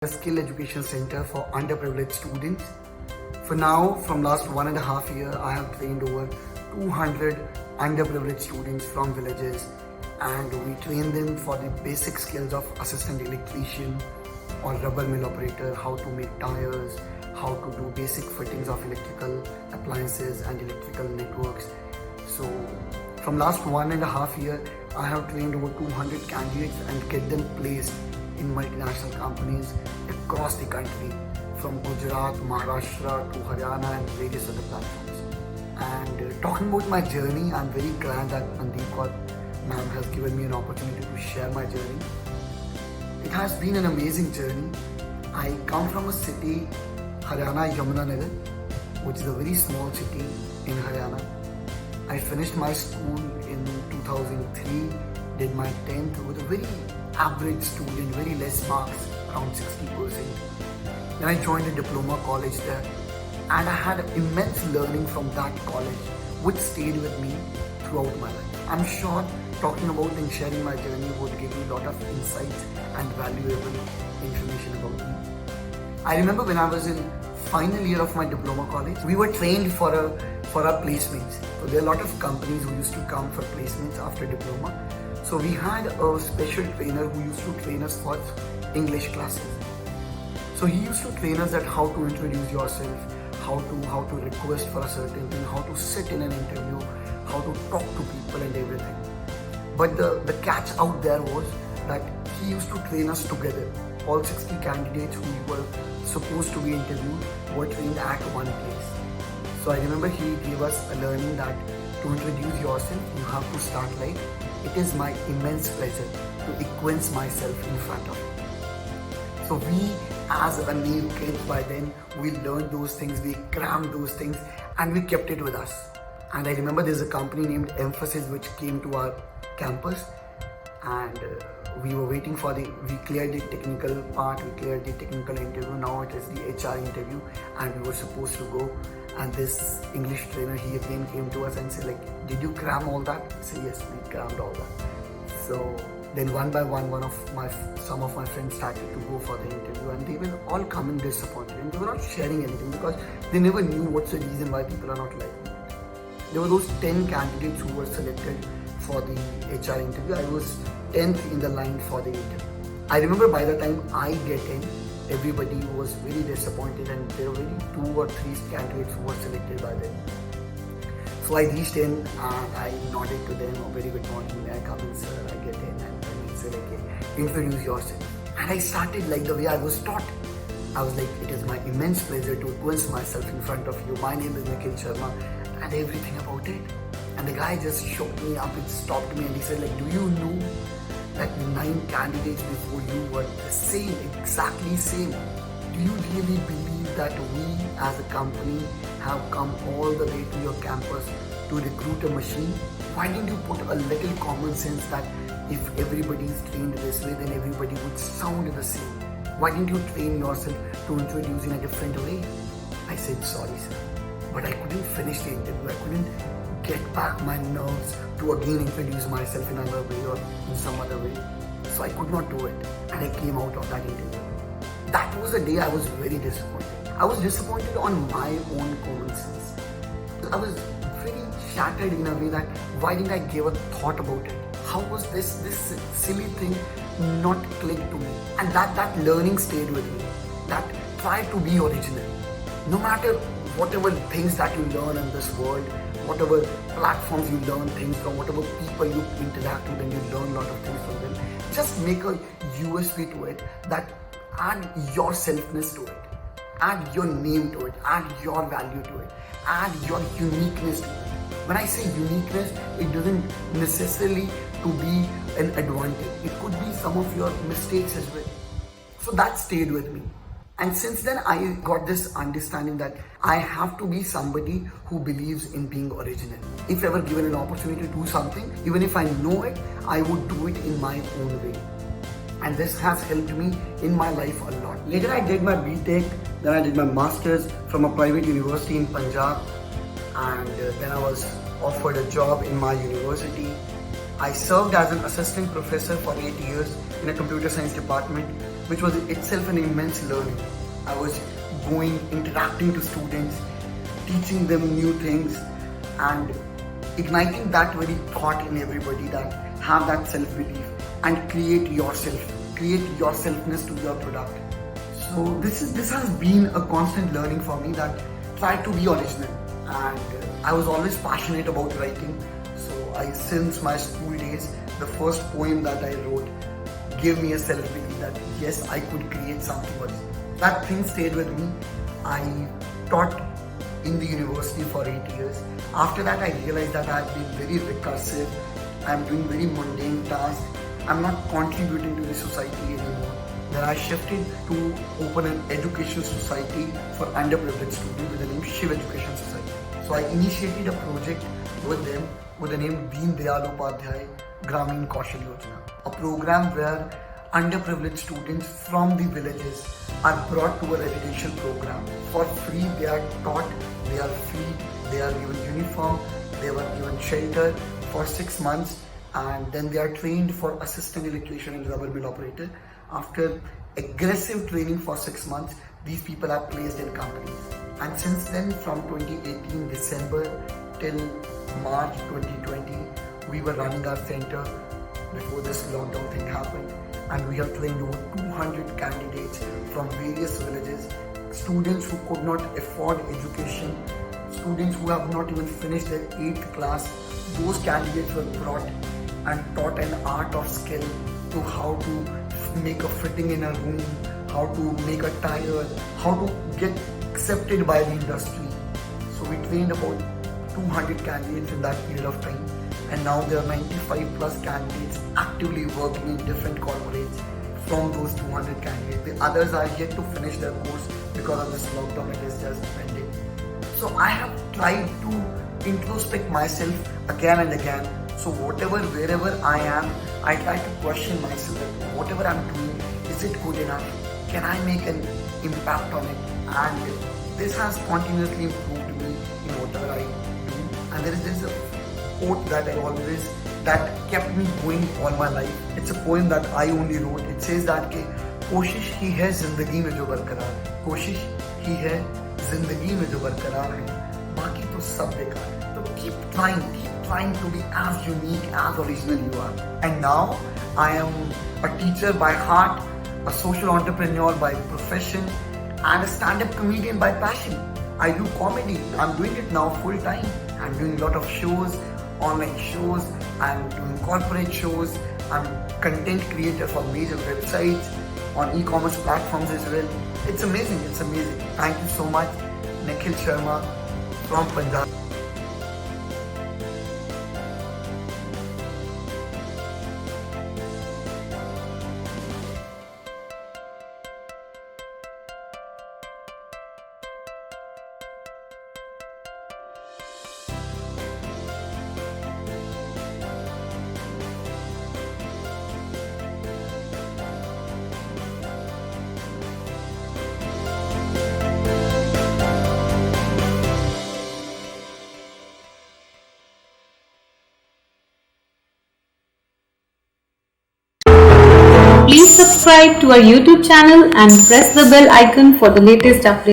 a skill education center for underprivileged students. For now, from last 1.5 years, I have trained over 200 underprivileged students from villages, and we train them for the basic skills of assistant electrician or rubber mill operator, how to make tires, how to do basic fittings of electrical appliances and electrical networks. So from last 1.5 years, I have trained over 200 candidates and get them placed in multinational companies across the country, from Gujarat, Maharashtra to Haryana and various other platforms. And talking about my journey, I'm very glad that Mandeep Kaur ma'am has given me an opportunity to share my journey. It has been an amazing journey. I come from a city, Haryana, Yamunanagar, which is a very small city in Haryana. I finished my school in 2003, did my 10th with a very average student, very less marks, around 60%. Then I joined a diploma college there, and I had immense learning from that college, which stayed with me throughout my life. I'm sure talking about and sharing my journey would give you a lot of insights and valuable information about me. I remember when I was in final year of my diploma college, we were trained for our placements. So there are a lot of companies who used to come for placements after diploma. So we had a special trainer who used to train us for English classes. So he used to train us at how to introduce yourself, how to request for a certain thing, how to sit in an interview, how to talk to people and everything. But the catch out there was that he used to train us together. All 60 candidates who were supposed to be interviewed were trained at one place. So I remember he gave us a learning that to introduce yourself, you have to start like, "It is my immense pleasure to acquaint myself in front of you." So we, as a new kid by then, we learned those things, we crammed those things, and we kept it with us. And I remember there's a company named Emphasis which came to our campus, and we were waiting for we cleared the technical part, we cleared the technical interview, now it is the HR interview, and we were supposed to go. And this English trainer, he again came to us and said like, "Did you cram all that?" I said, "Yes, we crammed all that." So then one by one, some of my friends started to go for the interview, and they were all coming disappointed, and they were not sharing anything because they never knew what's the reason why people are not liking it. There were those 10 candidates who were selected for the HR interview. I was 10th in the line for the interview. I remember by the time I get in, everybody was very disappointed, and there were very 2 or 3 candidates who were selected by them. So I reached in and I nodded to them, "Oh, very good morning, may I come in, sir?" I get in and then he said, "Okay, introduce yourself." And I started like the way I was taught. I was like, "It is my immense pleasure to acquaint myself in front of you. My name is Nikhil Sharma," and everything about it. And the guy just shook me up, it stopped me, and he said like, "Do you know that 9 candidates before you were the same, exactly same? Do you really believe that we as a company have come all the way to your campus to recruit a machine? Why didn't you put a little common sense that if everybody is trained this way, then everybody would sound the same? Why didn't you train yourself to introduce in a different way?" I said, "Sorry, sir, but I couldn't finish the interview. I couldn't get back my nerves to again introduce myself in another way or in some other way. So I could not do it, and I came out of that interview." That was the day I was very disappointed. I was disappointed on my own common sense. I was very shattered in a way that why didn't I give a thought about it? How was this silly thing not clicked to me? And that learning stayed with me. That try to be original. No matter whatever things that you learn in this world, whatever platforms you learn things from, whatever people you interact with and you learn a lot of things from them, just make a USP to it, that add your selfness to it, add your name to it, add your value to it, add your uniqueness to it. When I say uniqueness, it doesn't necessarily to be an advantage. It could be some of your mistakes as well. So that stayed with me. And since then, I got this understanding that I have to be somebody who believes in being original. If ever given an opportunity to do something, even if I know it, I would do it in my own way. And this has helped me in my life a lot. Later, I did my BTech, then I did my Masters from a private university in Punjab. And then I was offered a job in my university. I served as an assistant professor for 8 years in a computer science department, which was itself an immense learning. I was going, interacting to students, teaching them new things, and igniting that very thought in everybody that have that self-belief and create your selfness to your product. So this has been a constant learning for me, that try to be original, and I was always passionate about writing. So since my school days, the first poem that I wrote gave me a self-belief that yes, I could create something original. That thing stayed with me. I taught in the university for 8 years. After that, I realized that I have been very recursive. I'm doing very mundane tasks. I'm not contributing to the society anymore. Then I shifted to open an education society for underprivileged students with the name Shiv Education Society. So I initiated a project with them with the name Deen Dayal Upadhyay Gramin Kaushal Yojana, a program where underprivileged students from the villages are brought to a residential program. For free, they are taught, they are freed, they are given uniform, they were given shelter for 6 months, and then they are trained for assistant electrician and rubber mill operator. After aggressive training for 6 months, these people are placed in companies. And since then, from 2018 December till March 2020, we were running our center before this lockdown thing happened, and we have trained over 200 candidates from various villages, students who could not afford education, students who have not even finished their 8th class. Those candidates were brought and taught an art of skill to how to make a fitting in a room, how to make a tire, how to get accepted by the industry. So we trained about 200 candidates in that period of time, and now there are 95 plus candidates actively working in different corporates from those 200 candidates. The others are yet to finish their course because of this lockdown. It is just pending. So I have tried to introspect myself again and again. So wherever I am, I try to question myself that whatever I'm doing, is it good enough? Can I make an impact on it? And this has continuously improved me in whatever I do. And there is a quote that kept me going all my life. It's a poem that I only wrote. It says that कोशिश ही है जिंदगी में जो बरकरार है, कोशिश ही है जिंदगी में जो बरकरार है, बाकी तो सब बेकार है. So keep trying to be as unique, as original you are. And now I am a teacher by heart, a social entrepreneur by profession, and a stand-up comedian by passion. I do comedy. I'm doing it now full time. I'm doing a lot of shows, online shows. I'm doing corporate shows. I'm content creator for major websites, on e-commerce platforms as well. It's amazing. Thank you so much, Nikhil Sharma from Punjab. Please subscribe to our YouTube channel and press the bell icon for the latest updates.